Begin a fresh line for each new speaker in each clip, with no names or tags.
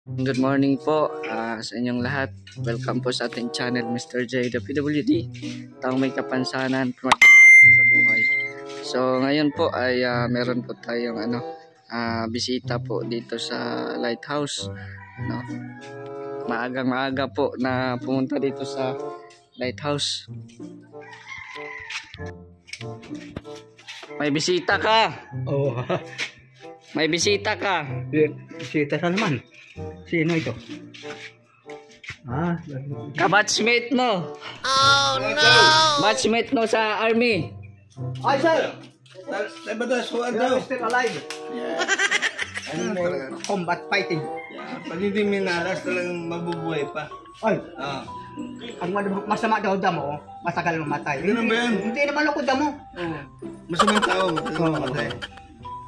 Good morning po sa inyong lahat. Welcome po sa ating channel, Mr. J, the PWD. Taong may kapansanan, pangarap sa buhay. So ngayon po ay meron po tayong bisita po dito sa lighthouse. No? Maaga po na pumunta dito sa lighthouse. May bisita ka.
Oh,
May bisita ka.
bisita na naman. Sino ito?
Kabatchmate mo.
Oh no!
Batchmate mo sa army.
Ay, sir!
Stay ba tayo? Suwan
You
daw.
are still alive.
Ano talaga?
Combat fighting.
Pag hindi minalas, talagang mabubuhay pa.
Ay,
Ah.
ang masama daw damo, matagal mamatay.
Ganun ba yan?
Hindi naman ako damo.
Masamang tao, matagal mamatay.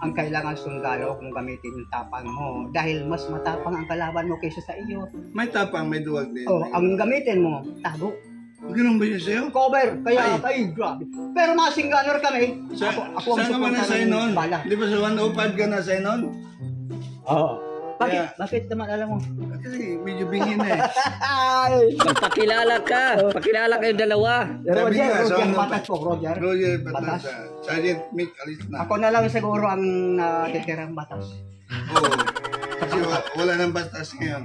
Ang kailangan sundalo kung gamitin yung tapang mo. Dahil mas matapang ang kalaban mo kaysa sa iyo.
May tapang, may duwag din.
Oh, ang gamitin mo, tago.
Ganun ba yun sa'yo?
Cover, kaya grabe. Pero mga singganer kami. Ako ang
saan ka man
suporta
nasa
ng
noon?
bala.
Di ba sa 105 ka nasa noon?
Oo.
Kaya-
Bakit naman alam mo?
Kasi medyo bingin na eh.
Ay!
Magpakilala ka. Pakilala kayo dalawa.
Sabi nga,
Roger,
so ano-
Batas po, Roger.
Roger
Batas.
Batasa. Sergeant Mick, alis na.
Ako na lang siguro ang natitirang batas.
Oo. Kasi wala nang bastas ngayon.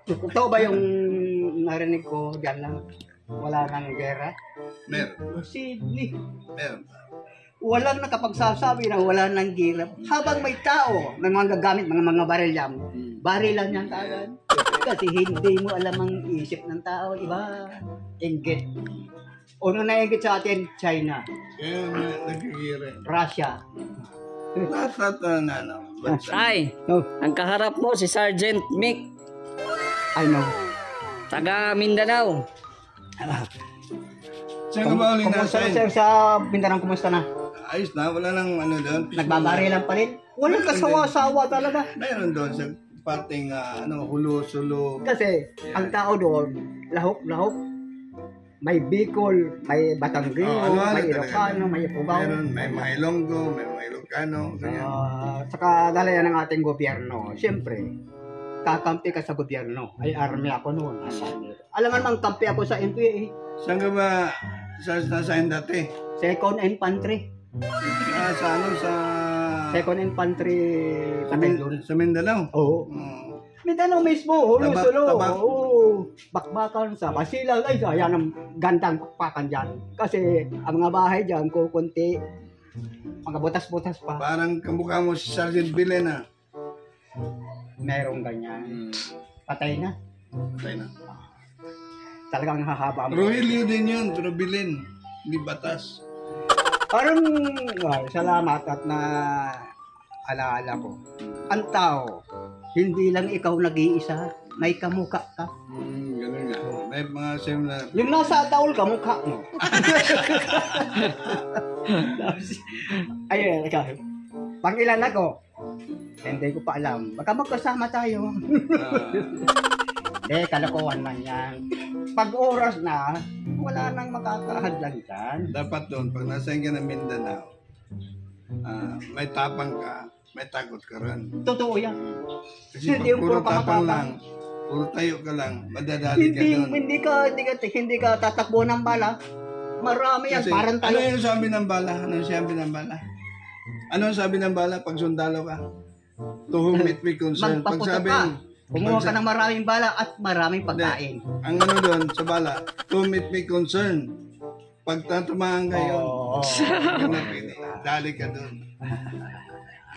Totoo ba yung narinig ko diyan lang? Wala nang gera?
Meron.
Posible.
Meron.
Walang nakapagsasabi na wala nang gera. Habang may tao ng mga gagamit, mga baril yan, barilan yan agad. Kasi hindi mo alam ang isip ng tao, iba. Inggit. Una na inggit sa atin, China,
Kaya nagkikira.
Russia.
Lahat na bansa.
Ay,
No,
ang kaharap mo si Sergeant Mick.
I know.
Taga Mindanao.
Saan ka ba ulit
Kumusta na
nasa?
sir sa Mindanao, kumusta na?
Ayos na, wala nang ano doon.
Nagbabarilan pa rin? Walang kasawa-sawa talaga.
Meron doon sa parting hulo-sulo.
Kasi ang tao doon, lahok-lahok. May Bicol, may Batanggil,
ano
may
talaga.
Ilocano, may Ifugao.
Meron, may mga Ilonggo, may mga Ilocano. Ganyan.
Saka dalayan ng ating gobyerno. Siyempre, kakampi ka sa gobyerno. Ay, army ako noon. Alam mo naman, kampi ako sa NPA.
Saan ka ba nasaan dati?
Second Infantry.
Sa
Second Infantry Battalion.
sa Mindanao.
Oo.
Oh.
Mindanao mismo, hulo-sulo.
Tabak.
Oo. Bakbakan sa Basilang. Ay, yan ang gandang bakbakan dyan. Kasi ang mga bahay dyan, kukunti. Mga butas-butas pa.
Parang kamukha mo si Sergeant Bilena.
Merong ganyan. Patay na.
Patay na.
Talagang hahaba mo.
Rogelio din yun, pero Bilen. Hindi batas.
Parang, salamat at na alaala ko. Ang tao, hindi lang ikaw nag-iisa, may kamukha ka.
Ganun nga. May mga similar.
Yung nasa taol, kamukha mo. Ayun, ikaw. Pangilan ako. Hindi ko pa alam. Baka magkasama tayo. Kalokohan lang yan. Pag oras na, wala nang makakahadlan dyan.
Dapat doon, pag nasaan ka ng Mindanao, may tapang ka, may takot ka rin.
Totoo yan.
Kasi
Hindi
pag
yung
puro
puro
tapang
kamatapang.
lang, puro tayo ka lang, madadali ka doon.
Hindi ka tatakbo ng bala. Marami yan.
Kasi,
Parang
ano
tayo.
yung sabi ng bala? Ano yung sabi ng bala? Ano ang sabi ng bala pag sundalo ka? To whom it may concern. Pag
Magpaputok
sabi,
ka. Kumuha ka ng maraming bala at maraming pagkain.
ang ano doon sa bala, to whom it may concern. Pag tatamaan kayo,
Oo.
dali ka doon.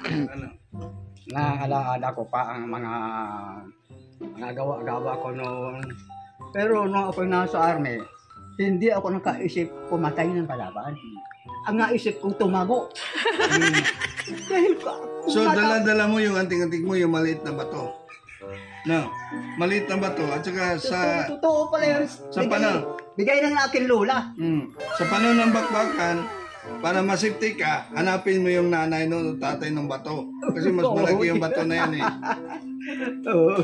Ano?
Naalaala ko pa ang mga gawa-gawa ko noon. Pero nung ako nasa army, hindi ako nakaisip pumatay ng kalaban. Ang naisip kong tumago. Dahil
So, dala-dala mo yung anting-anting mo, yung maliit na bato. No, maliit na bato. At saka sa...
Totoo pala yun.
Sa panahon.
Bigay ng aking lola.
Sa panahon ng bakbakan, para masipti ka, hanapin mo yung nanay no, tatay ng bato. Kasi mas malaki yung bato na yan eh.
Oo.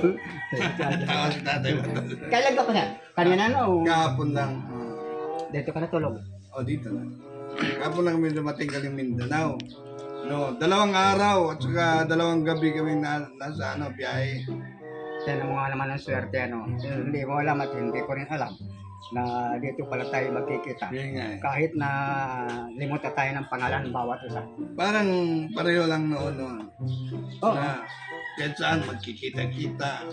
Tawa si tatay bato.
Kailan ka pa na? Kanina no?
Kahapon lang.
Dito ka natulog.
Dito na. Kahapon lang kami dumating galing Mindanao. No, 2 araw at saka 2 gabi kami nasa biyahe.
Yan ang mga naman ang swerte, ano. Hindi mo alam at hindi ko rin alam na dito pala tayo magkikita.
Yun nga eh.
Kahit na limutan tayo ng pangalan bawat isa.
Parang pareho lang noon.
Oo.
Na kahit saan magkikita-kita.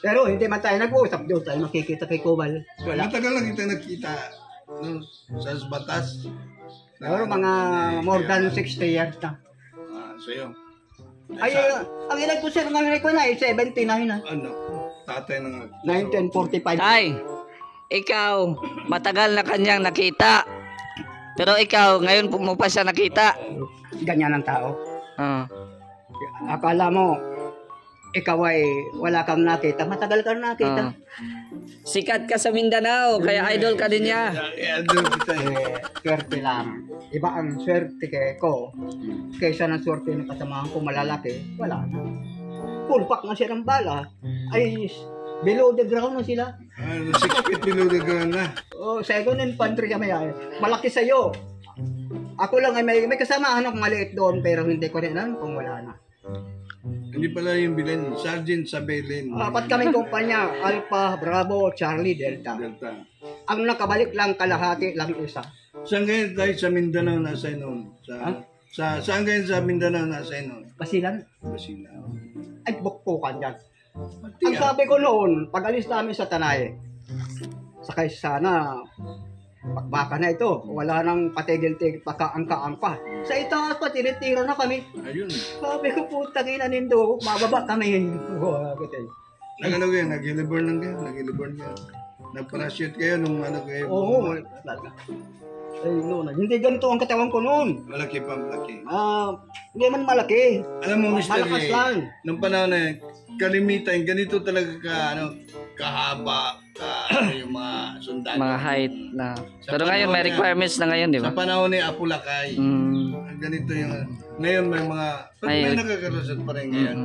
Pero hindi man tayo nag-uusap doon tayo makikita kay Kubal. Wala.
Matagal lang kita nakita no, sa batas.
Pero mga more than 60 years na.
Sa'yo.
Ay, ang ilag ko sir, ngayon ko na, 79 na.
Ano? Tatay ng
1945.
Tay, ikaw, matagal na kanyang nakita. Pero ikaw, ngayon mo pa siya nakita.
Ganyan ang tao.
Ah.
Akala mo, ikaw ay wala kang nakita. Matagal kang nakita.
Sikat ka sa Mindanao, kaya idol ka din niya.
Idol kita eh.
Swerte lang. Iba ang swerte ko kaysa ng swerte ng kasamahan ko malalaki. Wala na. Full pack na siya ng bala. Ay, below the ground na sila.
6 feet below the ground na.
Oh, second infantry kami ay. Malaki sa'yo. Ako lang ay may kasamahan akong maliit doon pero hindi ko rin alam kung wala na.
Hindi pala yung bilan, Sergeant Sabelin.
4 kaming kumpanya, Alpha, Bravo, Charlie, Delta. Ang nakabalik lang kalahati lang isa.
Saan kayo tayo sa Mindanao nasa noon? Saan kayo sa Mindanao nasa noon?
Basilan?
Basilan.
Ay, bukpukan dyan. Ang sabi ko noon, pag alis namin sa Tanay, sakay sana, baka na ito, wala nang patigil-tigil, pakaangka-ang pa. Sa itaas pa, tinitira na kami.
Ayun.
Sabi ko, putang ina nindo, mababa kami.
Nag-ano kayo? Nag-heliborn lang kayo? Nag-heliborn kayo? Nag-parachute kayo nung ano kayo?
Oo, ay, no, hindi ganito ang katawan ko noon.
Malaki pa, malaki.
Hindi man malaki.
Alam mo, Mr.
Malakas
J,
lang.
nung panahon na yun, kalimitan, ganito talaga kahaba, yung mga sundalo.
Mga height na.
Sa
Pero ngayon may
panahon
requirements na ngayon, di ba?
Sa panahon ni Apulakay, ganito yung, ngayon may mga, may nagkakaroon pa rin ngayon.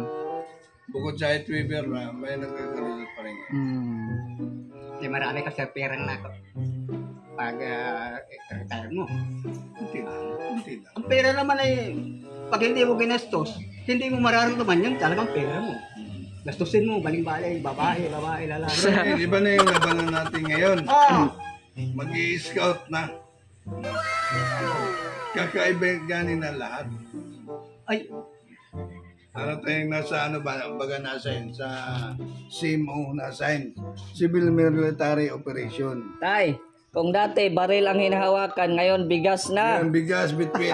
Bukod sa Head Weaver, may nagkakaroon pa rin ngayon.
Hindi marami kasi perang na pag retire mo.
Hindi lang.
Ang pera naman ay, pag hindi mo ginastos, hindi mo mararamdaman yun, talagang pera mo. Gastusin mo, baling-balay, babae, lalaki.
Iba na yung labanan natin ngayon. Mag-i-scout na. Kakaiba ganin na lahat.
Ay,
Ano tayong nasa baga nasa yun, sa CMO nasa yun, Civil Military Operation.
Tay, kung dati baril ang hinahawakan, ngayon bigas na
Yung bigas, bitbit.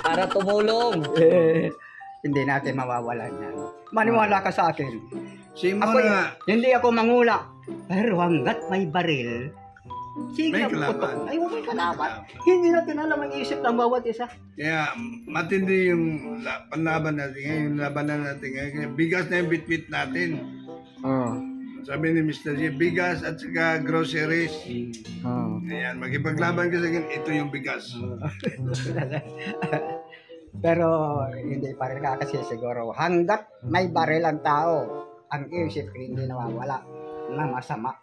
para tumulong.
hindi natin mawawalan yan. Maniwala ka sa akin.
CMO
Ako,
na.
hindi ako mangula. Pero hanggat may baril, sige,
May kalaban.
Ay, may kalaban. Hindi natin alam ang isip ng bawat isa.
Kaya matindi yung panlaban natin ngayon, yung labanan natin ngayon. Bigas na yung bitbit natin. Sabi ni Mr. J, bigas at saka groceries. Ayan, makipaglaban ka sa akin, ito yung bigas.
Pero hindi pa rin kasi siguro. Hanggat may baril ang tao, ang isip hindi nawawala na masama.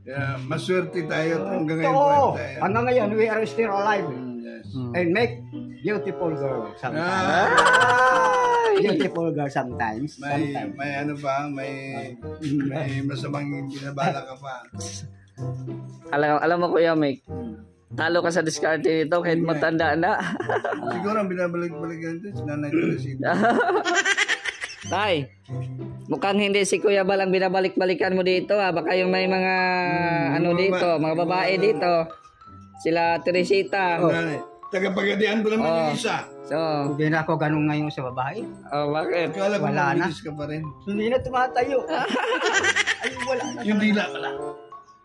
Kaya maswerte tayo hanggang ngayon.
Oo,
buhay tayo.
hanggang ngayon, we are still alive.
Yes.
And make beautiful girl sometimes. Beautiful girl sometimes.
May ano ba? May masamang binabala ka pa.
Alam mo Kuya Mike, talo ka sa diskarte nito kahit matanda na.
Siguro ang binabalik-balik natin, sinanay Teresita.
Tay, mukhang hindi si Kuya Bal ang binabalik-balikan mo dito ha. Baka yung may mga dito, mga babae dito. Sila Teresita.
Tagapagadian ko naman yung isa.
So,
Hindi na ako ganun ngayon sa babae.
bakit?
Kala ko
Wala na.
mabilis ka pa rin.
Hindi na tumatayo. Ay, wala na.
Yung dila pala.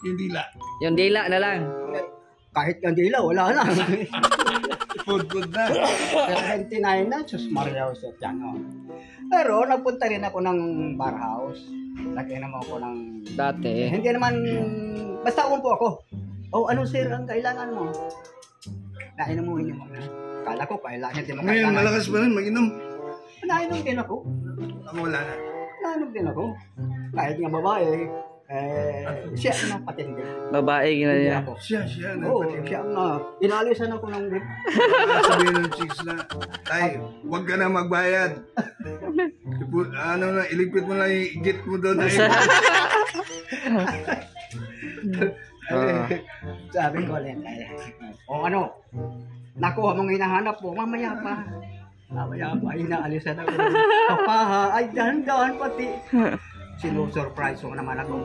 Yung dila.
Yung dila na lang.
Kahit ang dila, wala na.
Food na.
79 na, Diyos Maria Jose yan. Pero nagpunta rin ako ng bar house. Lagyan naman ako ng...
Dati.
Hindi naman... Basta umpo ako. Oh, ano sir ang kailangan mo? Nainom mo na. Kala ko kailangan din mo
Ngayon,
kailangan.
malakas pa rin, mag-inom.
Nainom din ako.
Ako wala na.
Nainom din ako. Kahit nga babae, Siya ang napatindi.
Babae gina
Hindi
niya.
ako.
Siya,
Oo,
napatindi.
siya ang inalisan ako ng grip.
Sabihin ng chicks na, tay, huwag ka na magbayad. Ilipit mo lang yung igit mo doon.
Sabi ko ulit, o ano, nakuha mong hinahanap mo, mamaya pa. Mamaya pa, inaalisan ako. Papaha, ay dahan-dahan pati. Sinusurprise mo naman ako.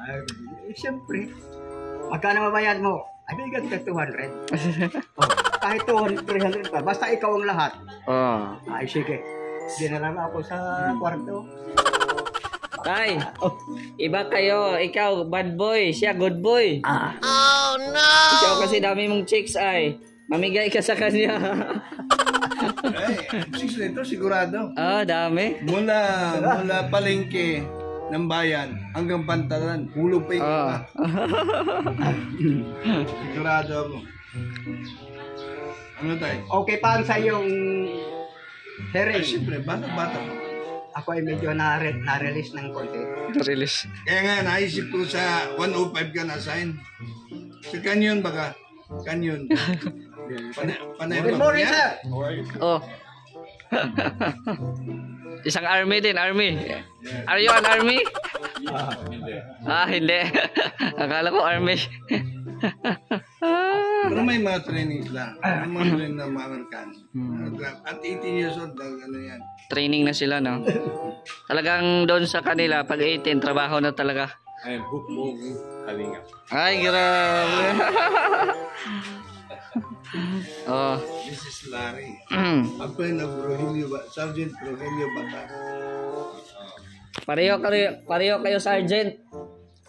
Ay, siyempre, magkano mabayad mo? Ay, bigyan ka 200. Kahit 200, 300 pa, basta ikaw ang lahat. Ay, sige. Dinala ako sa kwarto.
Tay, iba kayo. Ikaw, bad boy. Siya, good boy.
Oh, no!
Ikaw kasi dami mong chicks ay. Mamigay ka sa kanya.
Ay, chicks na ito, sigurado.
Dami.
Mula palengke ng bayan hanggang pantalan, hulog pa yung iba. Sigurado ako. Ano tayo?
Okay pa ang sa iyong
Ay,
hearing.
siyempre, bata-bata mo.
Ako ay medyo na-release ng konti.
Release.
Kaya nga, naisip ko sa 105 ka na-assign. Sa kanyon baka. Kanyon. Panay
Good morning, sir!
Oh. Isang army din, army. Are you an army? Hindi. Akala ko army.
Pero may mga trainings lang. May mga training ng mga Amerikano. At 18 years old, ano yan.
Training na sila, no? Talagang doon sa kanila, pag 18, trabaho na talaga.
Ay, hukbog, kalinga.
Ay, grabe. Oh.
This is Larry.
Mm.
Ako yung Sergeant Rogelio Batas.
Pareho kayo, Sergeant.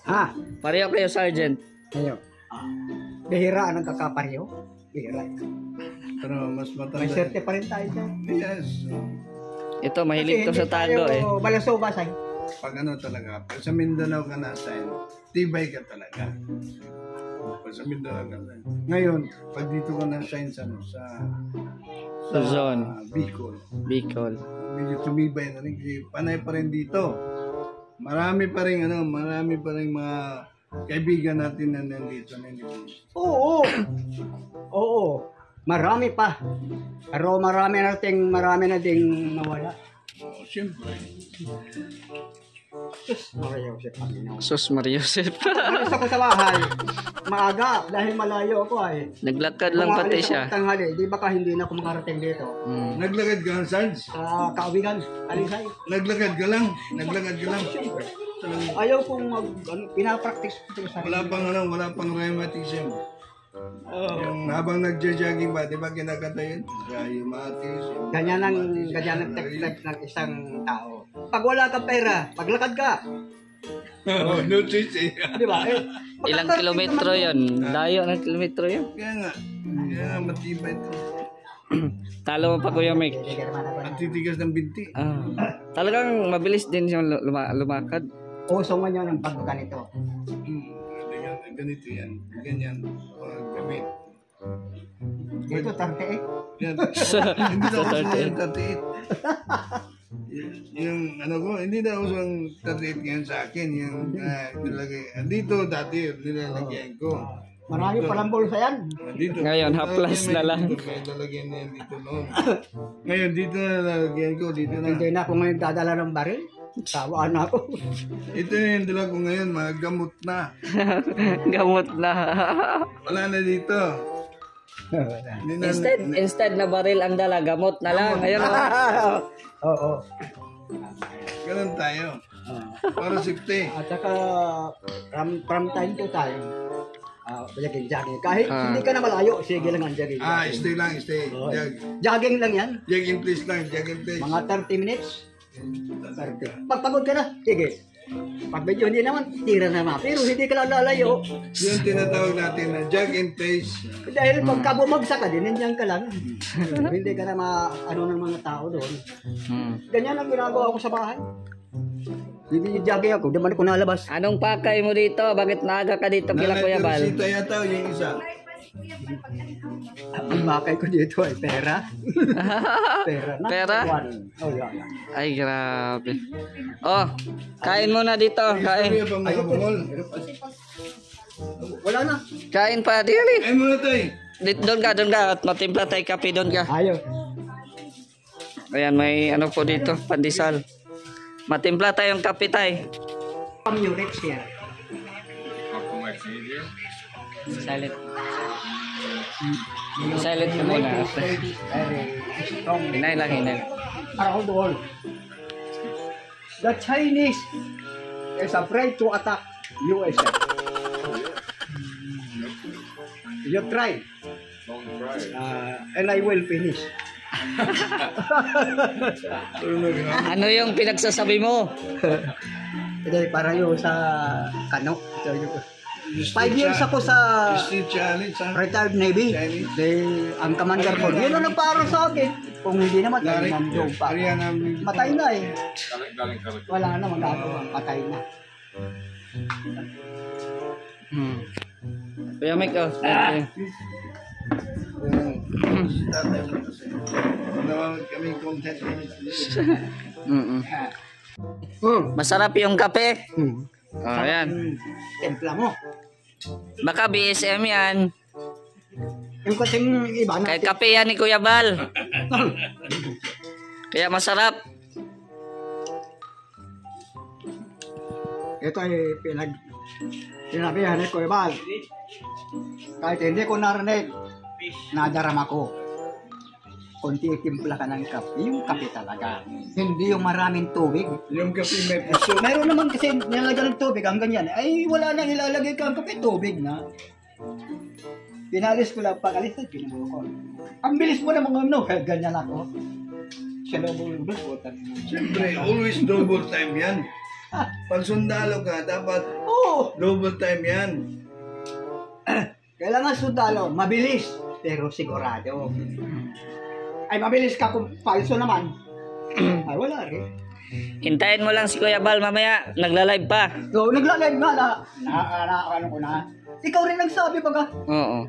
Ha?
Pareho kayo, Sergeant.
Ngayon. Bihira ang kakapareho. Bihira.
Pero mas matanda.
May serte pa rin tayo, sir.
Yes.
Ito, mahilig to sa tago, eh.
Balaso ba, say?
Pag ano talaga, pag sa Mindanao ka na-assign, tibay ka talaga. Pag sa Mindanao ka na. Ngayon, pag dito ka na-assign sa
Zone.
Bicol,
Bicol.
medyo tumibay na rin. Kasi panay pa rin dito. Marami pa rin mga kaibigan natin na nandito.
Oo. Oo. Marami pa. Pero marami na ding nawala.
Oh, siyempre.
Mario Joseph Panginoon.
Sus Mariosep.
Alis ako sa bahay. Maaga dahil malayo ako ay.
Naglakad lang pati
Umalis ako
siya.
tanghali. Di baka hindi na ako makarating dito.
Mm.
Naglakad ka lang, Sarge?
Sa Kaubigan, Alisay.
Naglakad ka lang.
Siyempre. Ayaw kong pinapractice ko sa
Wala pang rheumatism. Yung habang nagja-jogging ba, di ba kinakanta yun? Rheumatism.
Ganyan ang teknik ng isang tao. Pag wala kang pera, maglakad ka.
No choice eh.
Di ba?
Ilang kilometro yun? Layo ng kilometro yun.
Kaya nga matibay ito.
Talo mo pa, Kuya Mike.
At titigas ng binti.
Talagang mabilis din siya lumakad.
Uso mo yun ang pagganito.
Ganito yan. Ganyan. Gamit.
Dito, 38.
Yan. Hindi na uso yung 38. Yung ano ko, hindi na uso ang 38 ngayon sa akin. Yung nilagay. Dito dati nilalagyan ko.
Marami palang bulsa yan.
Dito.
Ngayon, haplas na lang.
May lalagyan na yan dito noon. Ngayon, dito na lalagyan ko. Dito na.
Hindi na ako ngayon dadala ng baril. Tawaan na ako.
Ito na yung dala ko ngayon. Mga gamot na.
Gamot na.
Wala na dito. Hindi na,
Instead na baril ang dala, gamot na lang. Ayun,
Oo.
ganun tayo. Para safety.
At saka, from time to time, jogging. Kahit hindi ka na malayo, sige lang ang jogging.
Stay lang, stay.
Jogging lang yan.
Jag in place lang, jag in place.
Mga 30 minutes. 30. Pag pagod ka na, sige. Pag medyo hindi naman, tira naman. Pero hindi ka lang lalayo.
Yung tinatawag natin na jag in place.
Dahil pagka bumagsak ka din, nandiyan ka lang. Hindi ka na ano ng mga tao doon. Ganyan ang ginagawa ko sa bahay. Hindi jogging ako, daman ko nalabas.
Anong pakay mo dito? Bakit naaga ka dito kila Kuya Bal?
Nanay Teresita yata yung isa.
Ang makay ko dito ay pera. Pera na.
Pera?
Oh, yan.
Ay, grabe. Oh, kain muna dito. Kain.
Sabi pa mga bungol.
Wala na.
Kain pa, dili.
Ay muna tayo.
Doon ka. At matimpla tayo kape, doon ka.
Ayaw.
Ayan, may ano po dito, pandesal. Matimpla tayong kape tayo.
Murex here.
Ako mag-video.
Silent. Silent ka muna.
Very strong.
Hinay lang.
Around the world. The Chinese is afraid to attack USA. You try,
Don't try.
and I will finish.
Ano yung pinagsasabi mo?
Ito para yung sa Kano. 5 years ako sa
Street challenge ha.
retired Navy.
Chinese.
Ang commander ko, yun ang nagparo sa akin. Kung hindi naman,
Lari.
nandun pa.
Ariyan namin.
Matay na eh.
Galing.
Wala na magagawa. Patay na.
Kuya Mike, oh.
Naman kami content.
Masarap yung kape. Oh, ayan.
Templa mo.
Baka BSM yan.
Yung kasing iba na.
Kahit kape yan ni Kuya Bal. Kaya masarap.
Ito ay sinabihan ni Kuya Bal. Kahit hindi ko narinig, nadarama ko. Kunti timpla ka ng kape, yung kape talaga. Hindi yung maraming tubig.
Yung kape may puso.
Mayroon naman kasi nilalagay ng tubig, ang ganyan. Ay, wala nang ilalagay kang kape, tubig na. Pinalis ko lang, pag-alis na, pinulo ko. Ang bilis mo na mga ano, kaya ganyan ako. Siya lang mo
Siyempre, always double time yan. Pag sundalo ka, dapat
Oo!
double time yan.
Kailangan sundalo, mabilis, pero sigurado. Ay, mabilis ka kung falso naman. Ay, wala rin.
Hintayin mo lang si Kuya Bal mamaya. Nagla-live pa.
So, naglalag nga na ano ko na. Ikaw rin nagsabi baga.
Oo.